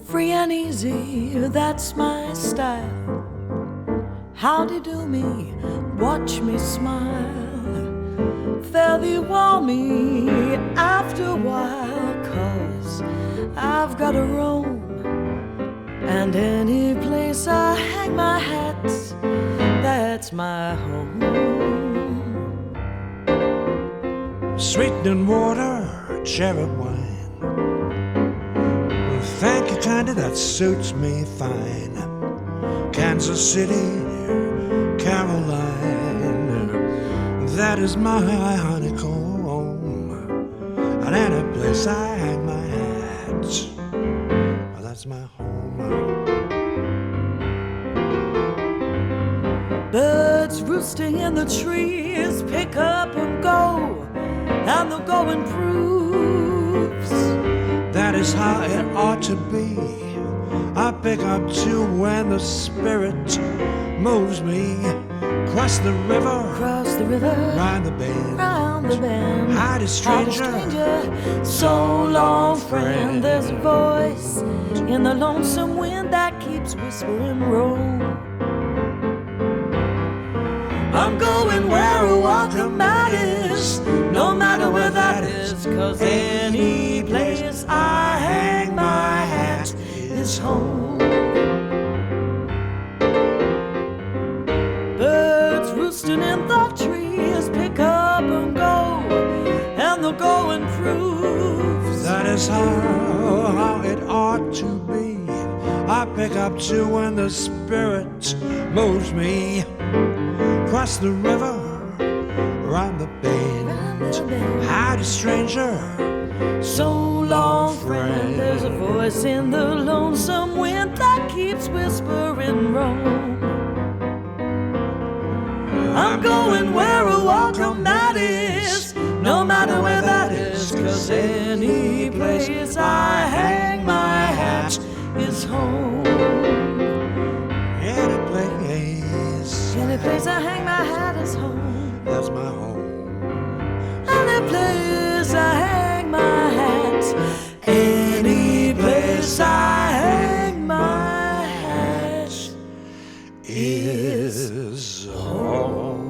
Free and easy, that's my style. Howdy do me, watch me smile. Fare thee well me after a while, 'cause I've got to roam. And any place I hang my hat, that's my home. Sweetening water, cherry wine. Thank you kindly, that suits me fine. Kansas City, Caroline, that is my honeycomb. And any place I hang my hat, that's my home. Birds roosting in the trees, pick up and go, and the going proves that is how it ought to be. I pick up too when the spirit moves me. Cross the river, round the bend, hide a stranger, so long friend. There's a voice in the lonesome wind that keeps whispering Rome. I'm going where a welcome mat is, no matter where that is, 'cause any place I hang my hat is home. Birds roosting in the trees, pick up and go, and the going proves that is how it ought to be. I pick up too when the spirit moves me. Cross the river, round the bend, hide a stranger, so long friend. There's a voice in the lonesome wind that keeps whispering Rome. I'm going where a welcome mat is, no matter where that is, 'cause any place I hang my hat is home. Any place I hang my hat is home. That's my home. Any place I hang my hat, any place I hang my hat is home.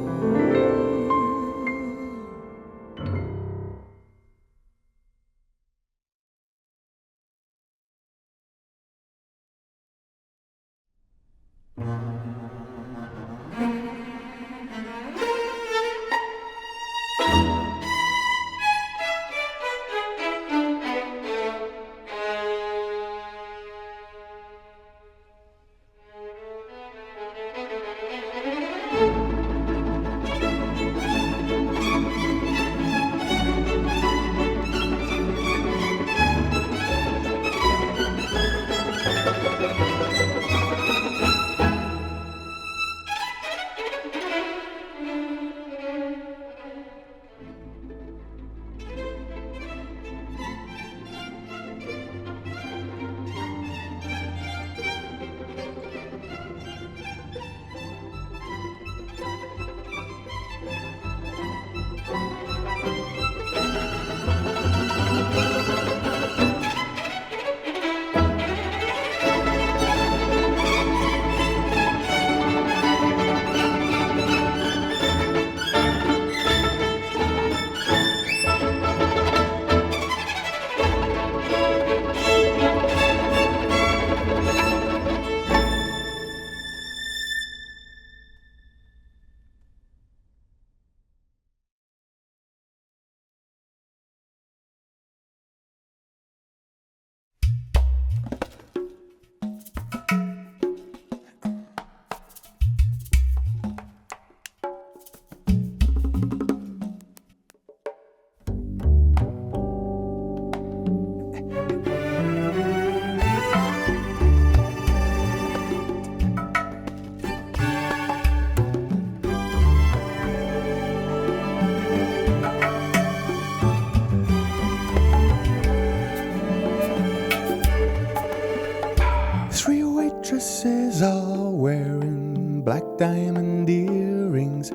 and black diamond earrings,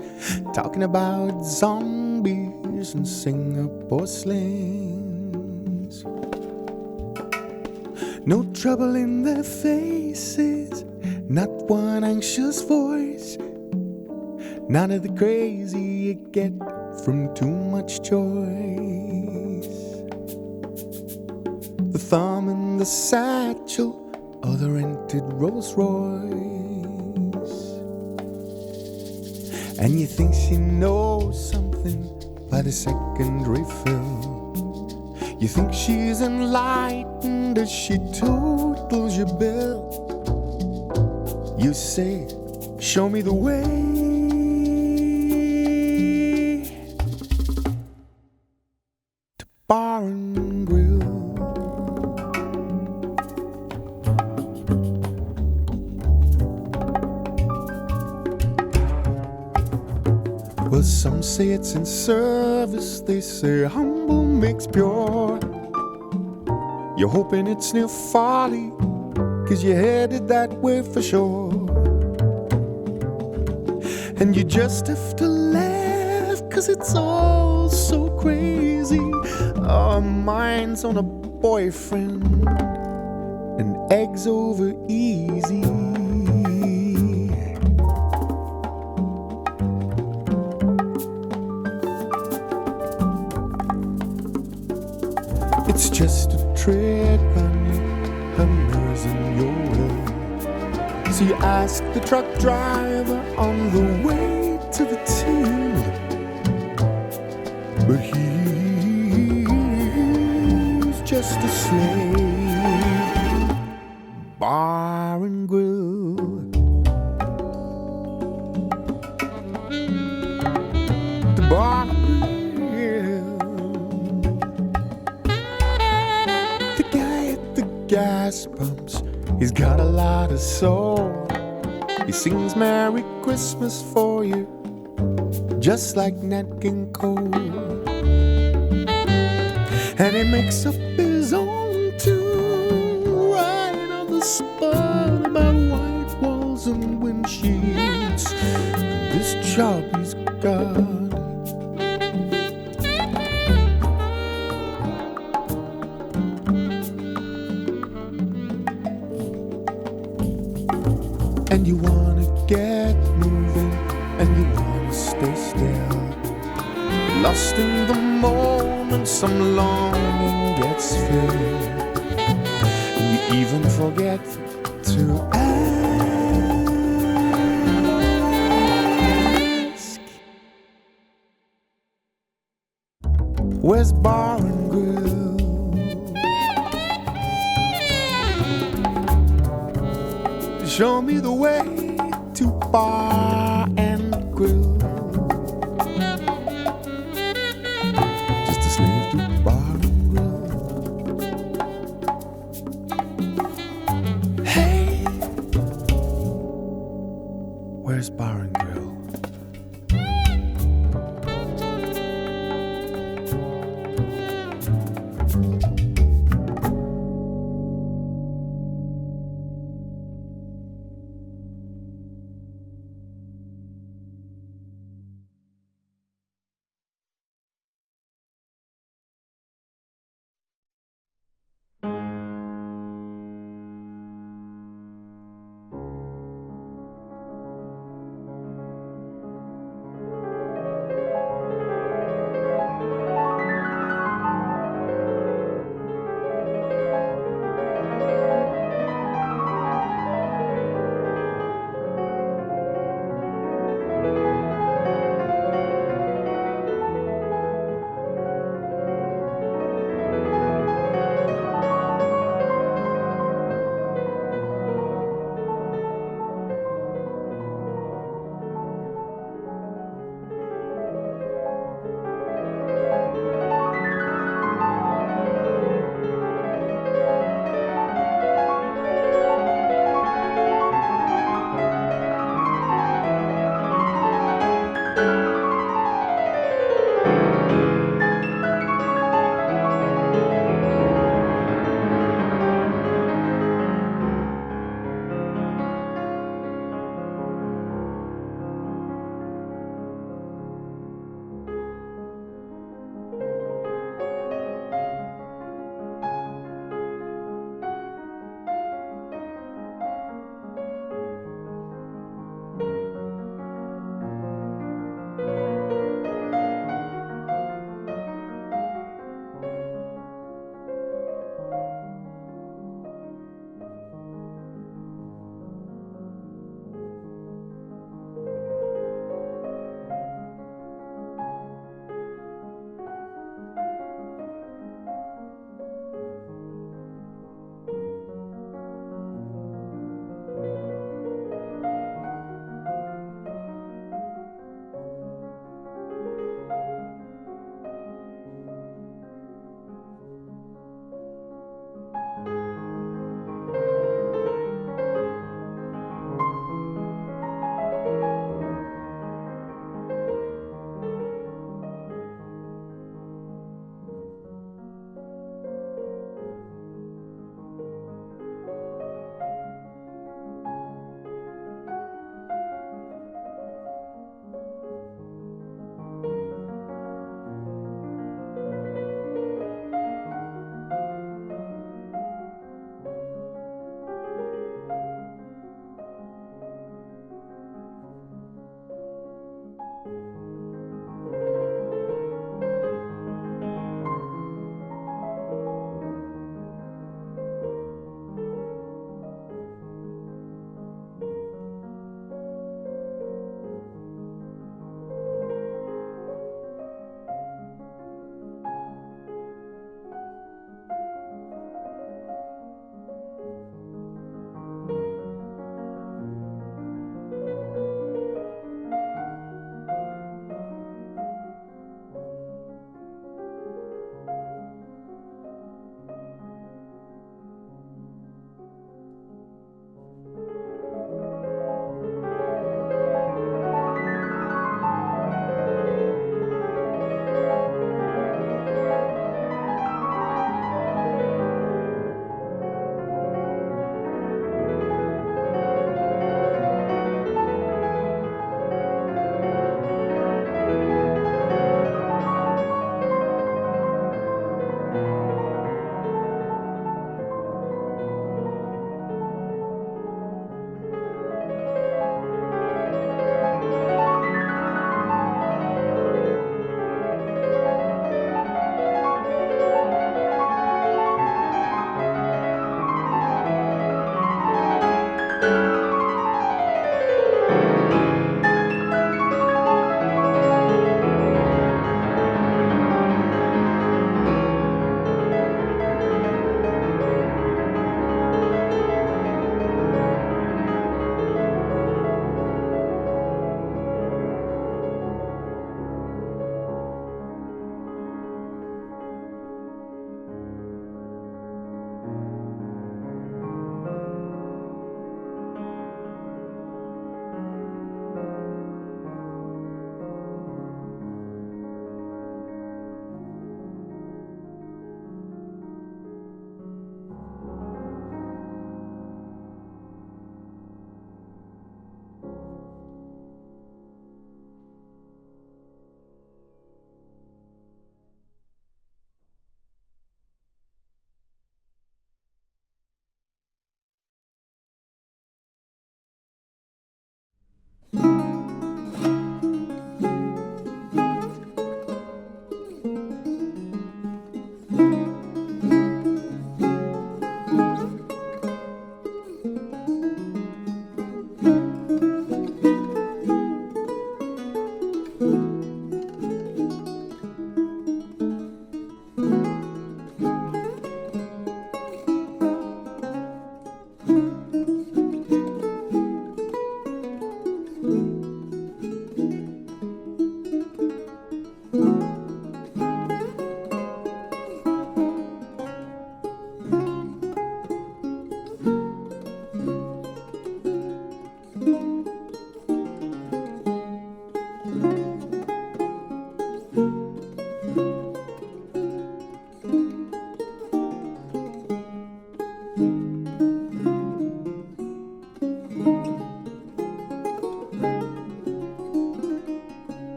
talking about zombies and Singapore slings. No trouble in their faces, not one anxious voice, none of the crazy you get from too much choice. The thumb and the satchel, or the rented Rolls Royce. And you think she knows something by the second refill. You think she's enlightened as she totals your bill. You say, show me the way to Barangrill. Well, some say it's in service, they say humble makes pure. You're hoping it's near folly, 'cause you're headed that way for sure. And you just have to laugh, 'cause it's all so crazy. Our mind's on a boyfriend, and eggs over easy. It's just a trick on you, her nerves and your will. So you ask the truck driver on the way to the till, but he's just a slave. Bar and grill, the bar and grill. The guy at the gas pumps, he's got a lot of soul. He sings Merry Christmas for you, just like Nat King Cole. And he makes up his own tune right on the spot about white walls and windshields. This job he's got. And you wanna get moving, and you wanna stay still. Lost in the moment, some longing gets filled. And you even forget to ask, where's Bar and Grill? Show me the way to Bar and Grill. Just a slave to Bar and Grill. Hey, where's Bar and Grill?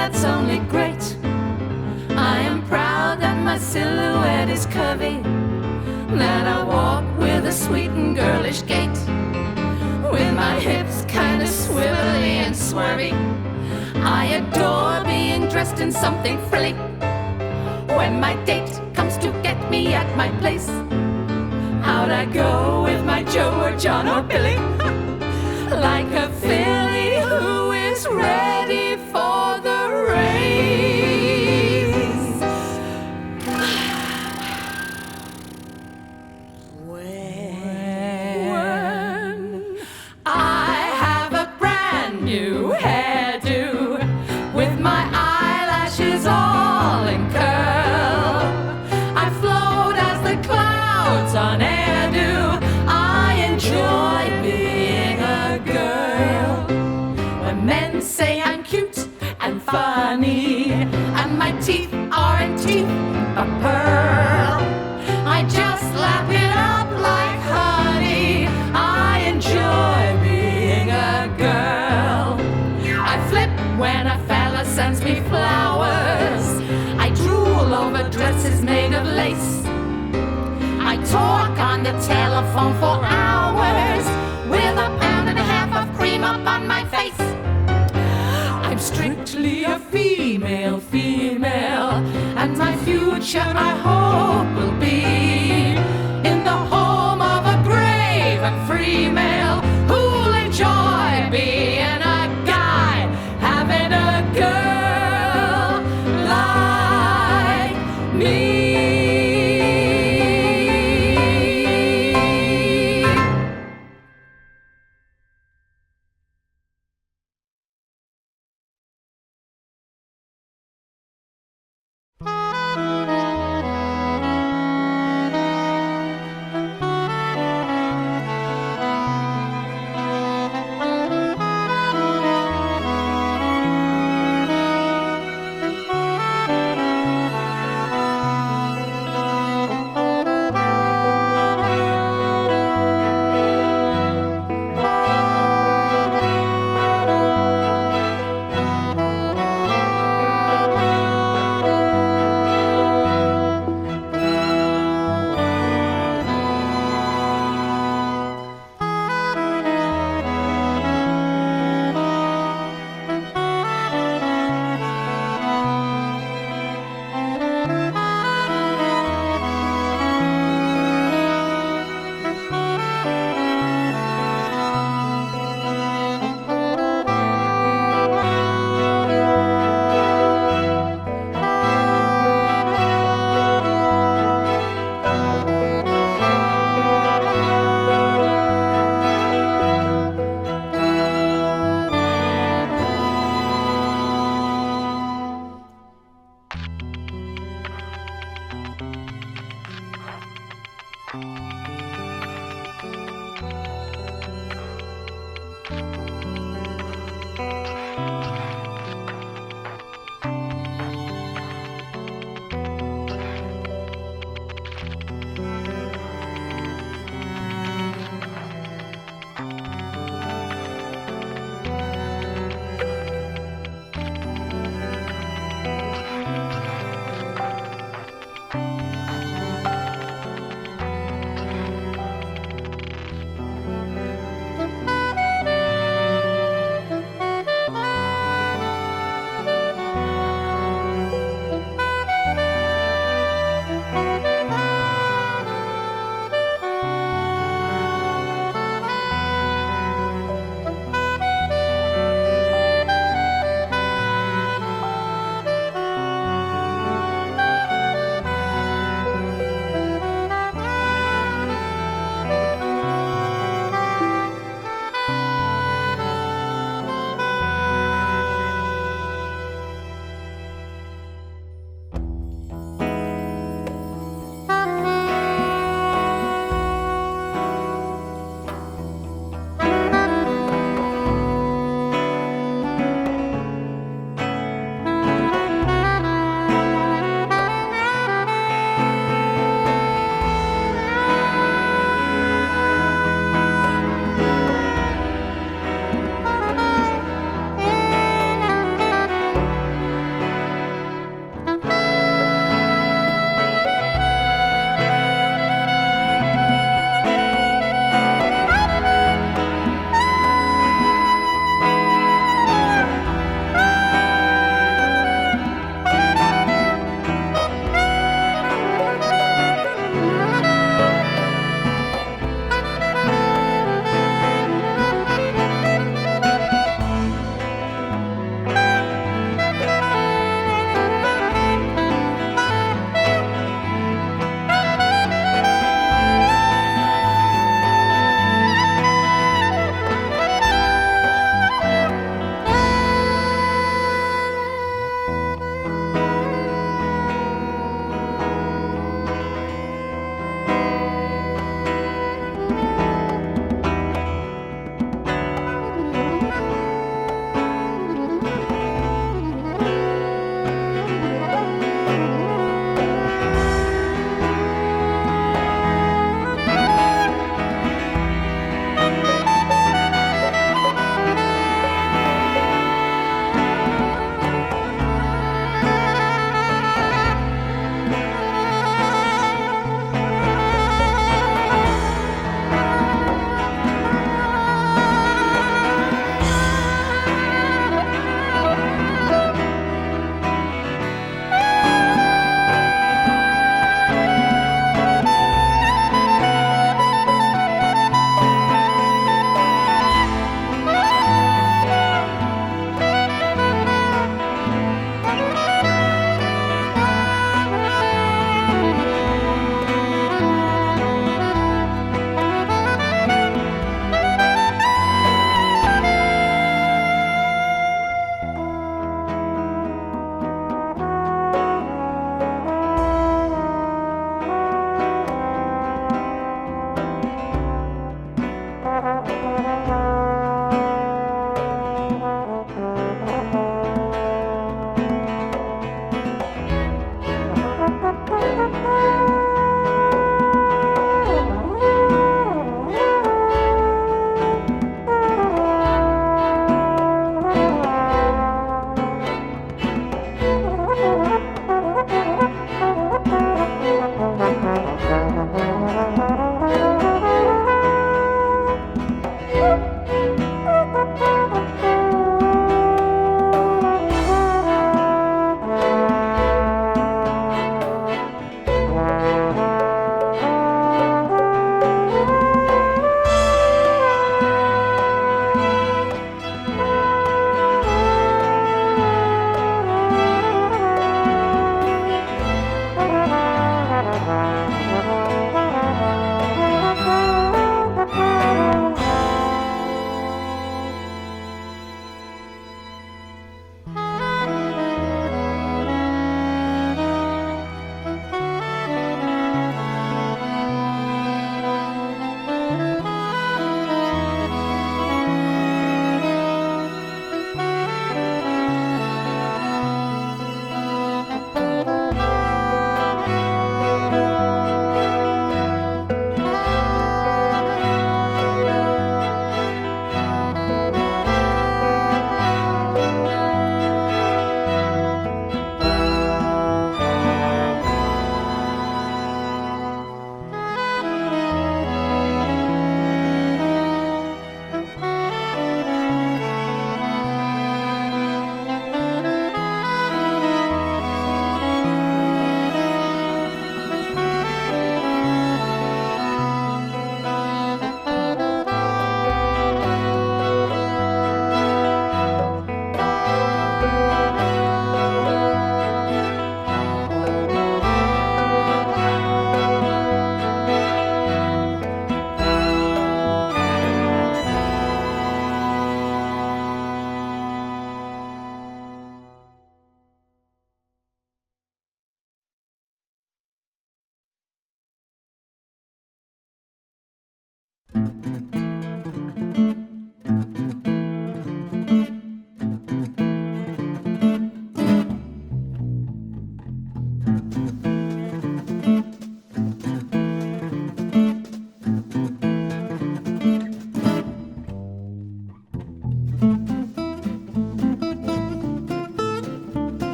that's only great. I am proud that my silhouette is curvy, that I walk with a sweet and girlish gait, with my hips kinda swivelly and swervy. I adore being dressed in something frilly. When my date comes to get me at my place, how'd I go with my Joe or John or Billy? Like a filly who is ready for the race. When I have a brand new hairdo, with my eyelashes all in curl, I float as the clouds on airdo. I enjoy being a girl. When men say I'm cute and funny, and my teeth aren't teeth but pearl, I just lap it up like honey. I enjoy being a girl. I flip when a fella sends me flowers. I drool over dresses made of lace. I talk on the telephone for hours with a pound and a half of cream up on my face. I'm strictly a female, and my future I hope will be in the home of a brave and free male who'll enjoy being a guy, having a girl like me.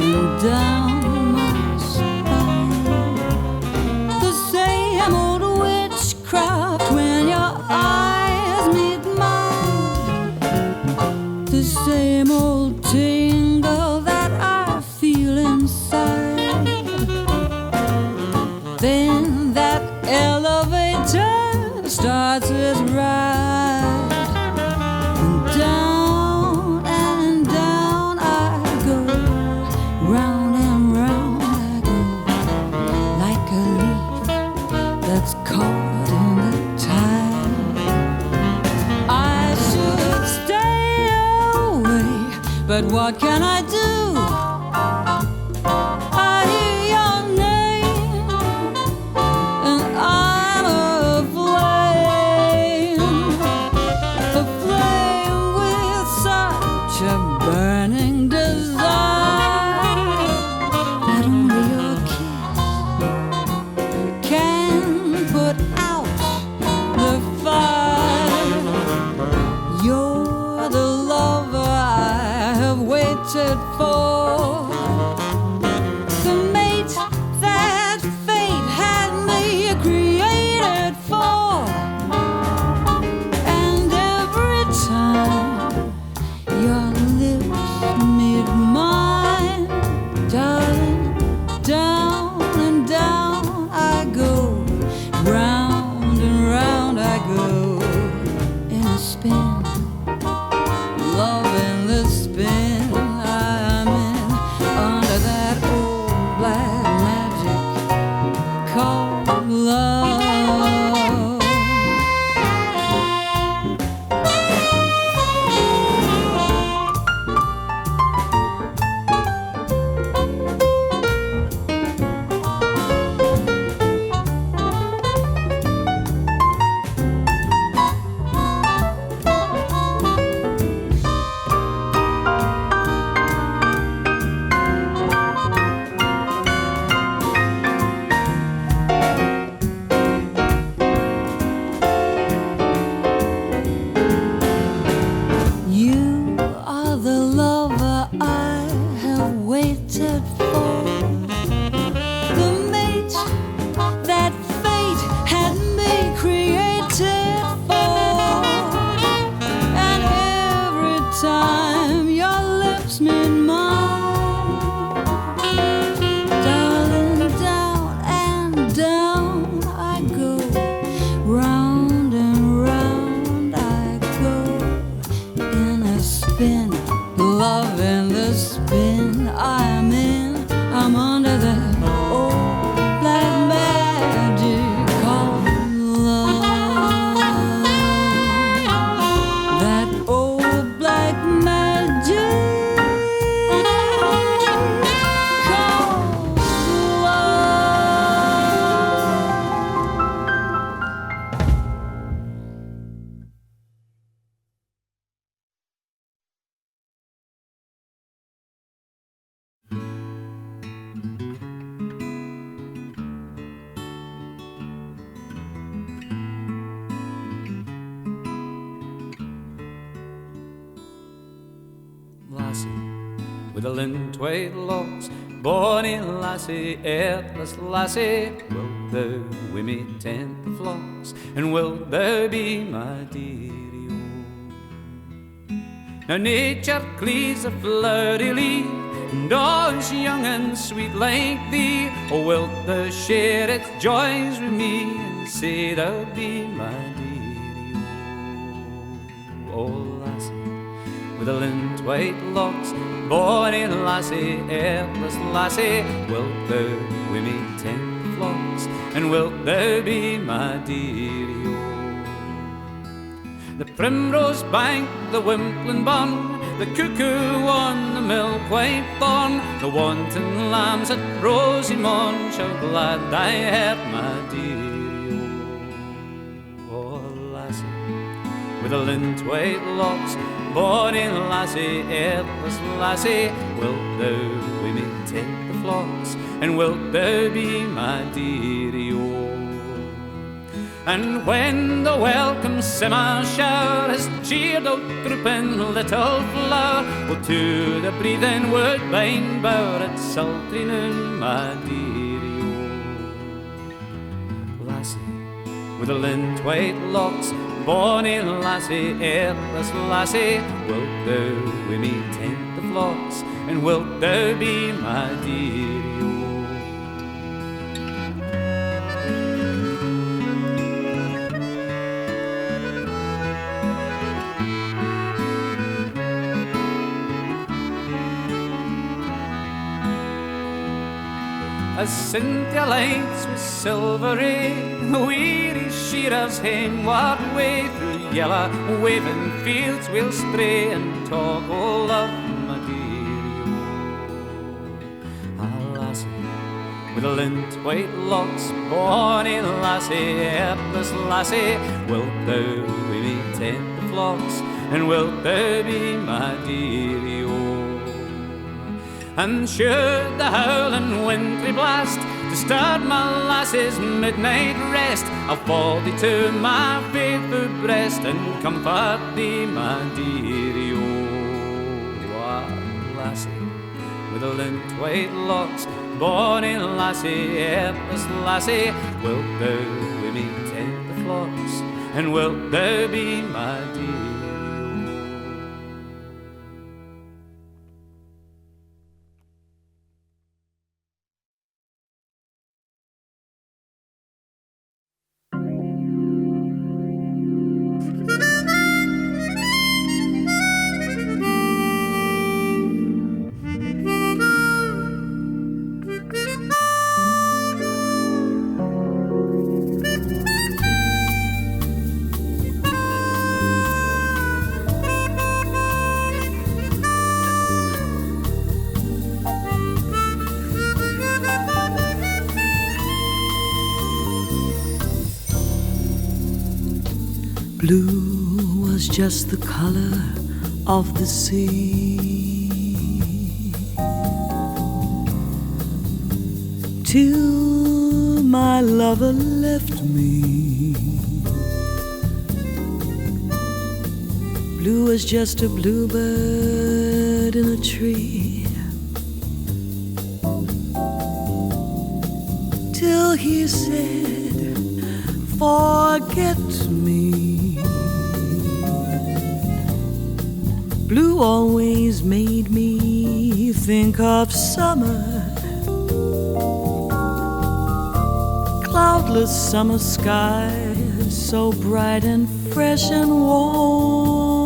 and down my spine. The same old witchcraft when your eyes meet mine. The same old tingle that I feel inside. Then that elevator starts its ride, and down I go, round and round I go, like a leaf that's caught in the tide. I should stay away, but what can I do? I hear your name, and I'm aflame with such a burning desire that only your kiss can put out the fire. You're the lover I have waited for, the mate that fate had me created for. And every time your lips meet mine, darling, down and down I go, round and round I go, in a spin, loving the spin I'm in, under that old black magic called love. You are the lover I have waited for, the mate that fate had me created for. And every time your lips meet mine, darling, down and down I go, round and round I go, in a spin, loving the spin I'm in. I'm under that old black magic called love. That old black magic called Lassie, with the Lintwhite Locks, bonny lassie, earthless lassie, wilt thou wi' me tend the flocks, and wilt thou be my dearie o? Now nature cleaves a flowery lea, and all's young and sweet like thee, o wilt thou share its joys with me, and say thou be my dearie o? Oh lassie, with the Lintwhite Locks, bonny lassie, earthless lassie, wilt thou wi' me tend the flocks, and wilt thou be my dearie o? The primrose bank, the wimpling bun, the cuckoo on the milk-white thorn, the wanton lambs at rosy morn shall glad thy heart, my dearie o. Oh lassie, with the Lintwhite Locks, bonny lassie, earthless lassie, wilt thou wi' me tend the flocks, and wilt thou be my dearie o? And when the welcome summer shower has cheered out drooping little flower, well, to the breathing woodbine bower at sultry noon, my dearie, oh. Lassie, with the lint-white locks, bonny lassie, hairless lassie, wilt thou wi' me tend the flocks, and wilt thou be my dearie, oh. As Cynthia lights with silvery, weary shearers homeward way, through yellow waving fields we'll stray and talk o' love, my dearie, oh. Ah, lassie, with the lint-white locks, bonny lassie, hairless lassie, wilt thou wi' me tend the flocks, and wilt thou be my dearie, oh. And should the howling wintry blast disturb my lassie's midnight rest, I'll fold thee to my faithful breast and comfort thee, my dearie, oh. Ah, lassie, with the lint-white locks, bonny lassie, hairless lassie, wilt thou wi' me tend the flocks, and wilt thou be my dearie? Blue was just the color of the sea, till my lover left me. Blue was just a bluebird in a tree, till he said, forget me. Blue always made me think of summer, cloudless summer skies, so bright and fresh and warm.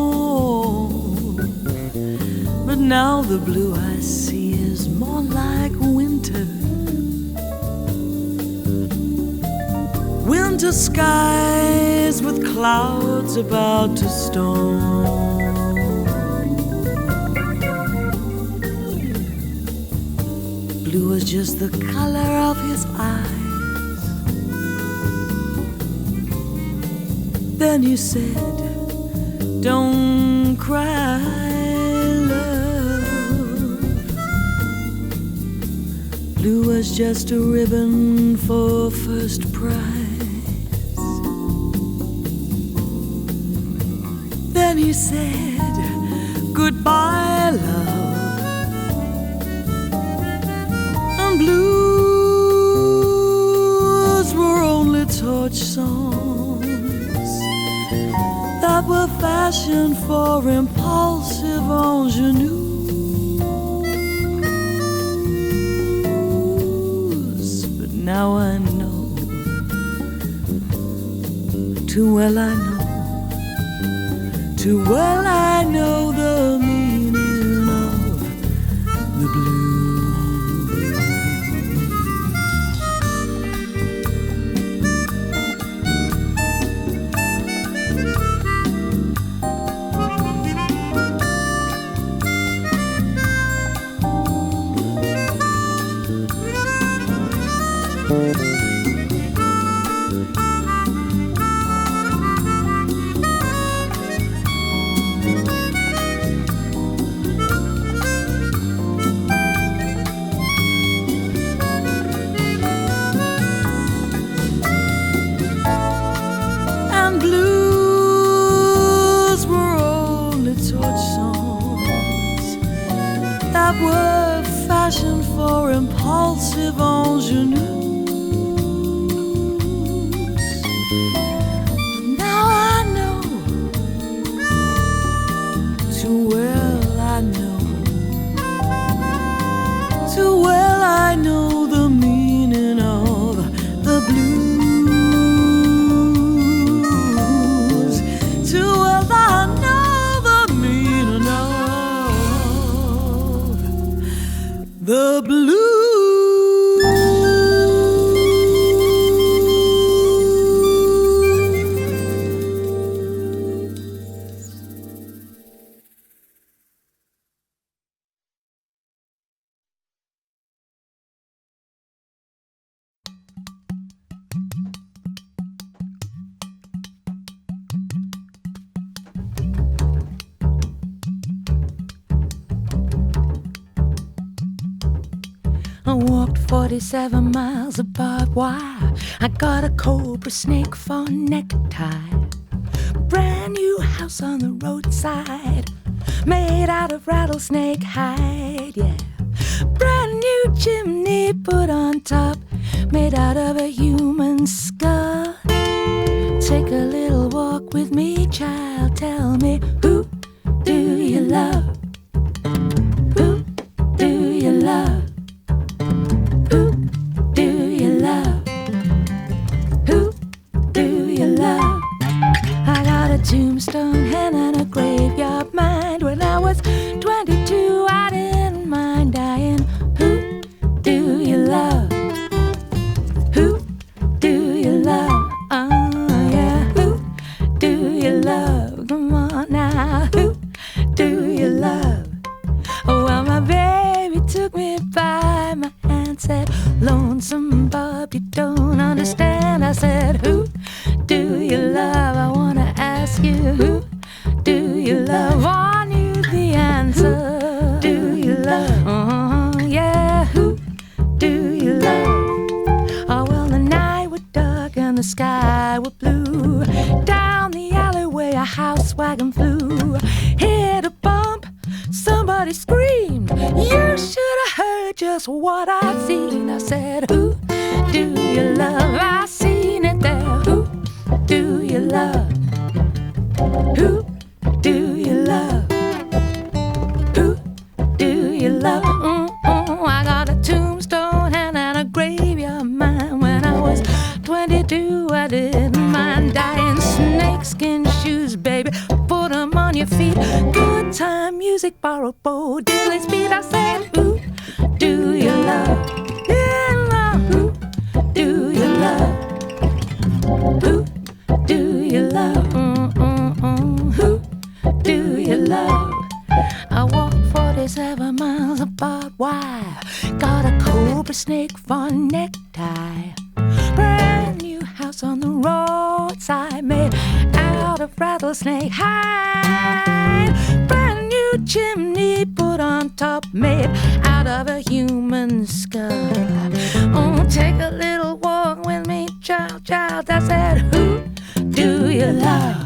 But now the blue I see is more like winter, winter skies with clouds about to storm. Blue was just the color of his eyes. Then he said, don't cry, love. Blue was just a ribbon for first prize. Then he said, goodbye, love. Blues were only torch songs that were fashioned for impulsive ingenues. But now I know, too well I know, too well I know the meaning of the blues. repulsive ingenue. Now I know, too well I know, too well I know the meaning of the blues. Too well I know the meaning of the blues. I walked 47 miles of barbed wire. I got a cobra snake for a necktie. Brand new house on the roadside, made out of rattlesnake hide, yeah. Brand new chimney put on top, made out of a human skull. Take a little walk with me, child. Tell me, who do you love? Who do you love? Who do you love? Who do you love? I got a tombstone hen and a graveyard mind. When I was 22, I didn't mind dying. Who do you love? Who do you love? Oh yeah, who do you love? Come on now, who do you love? Oh, well, my baby took me by my hand, said, lonesome Bob, you don't understand. I said, who do you love? I wanna ask you, who do you love? I knew the answer. Who do you love? Yeah, who do you love? Oh, well, the night was dark and the sky was blue. Down the alleyway a house wagon flew. Hit a bump, somebody screamed. You should have heard just what I seen. I said, who do you love? I seen it there. Who do you love? Who do you love? Who do you love? I got a tombstone and a graveyard mine. When I was 22, I didn't mind dying. Snakeskin shoes, baby, put them on your feet. Good time music, borrowed bow, dilly speed. I said, who do you love? Yeah, who do you love? Who do you love? Who do you love? I walked 47 miles of barbed wire. Got a cobra snake for a necktie. Brand new house on the roadside, made out of rattlesnake hide. Brand new chimney put on top, made out of a human skull. Oh, take a little walk with me, child, child. I said, who do you love?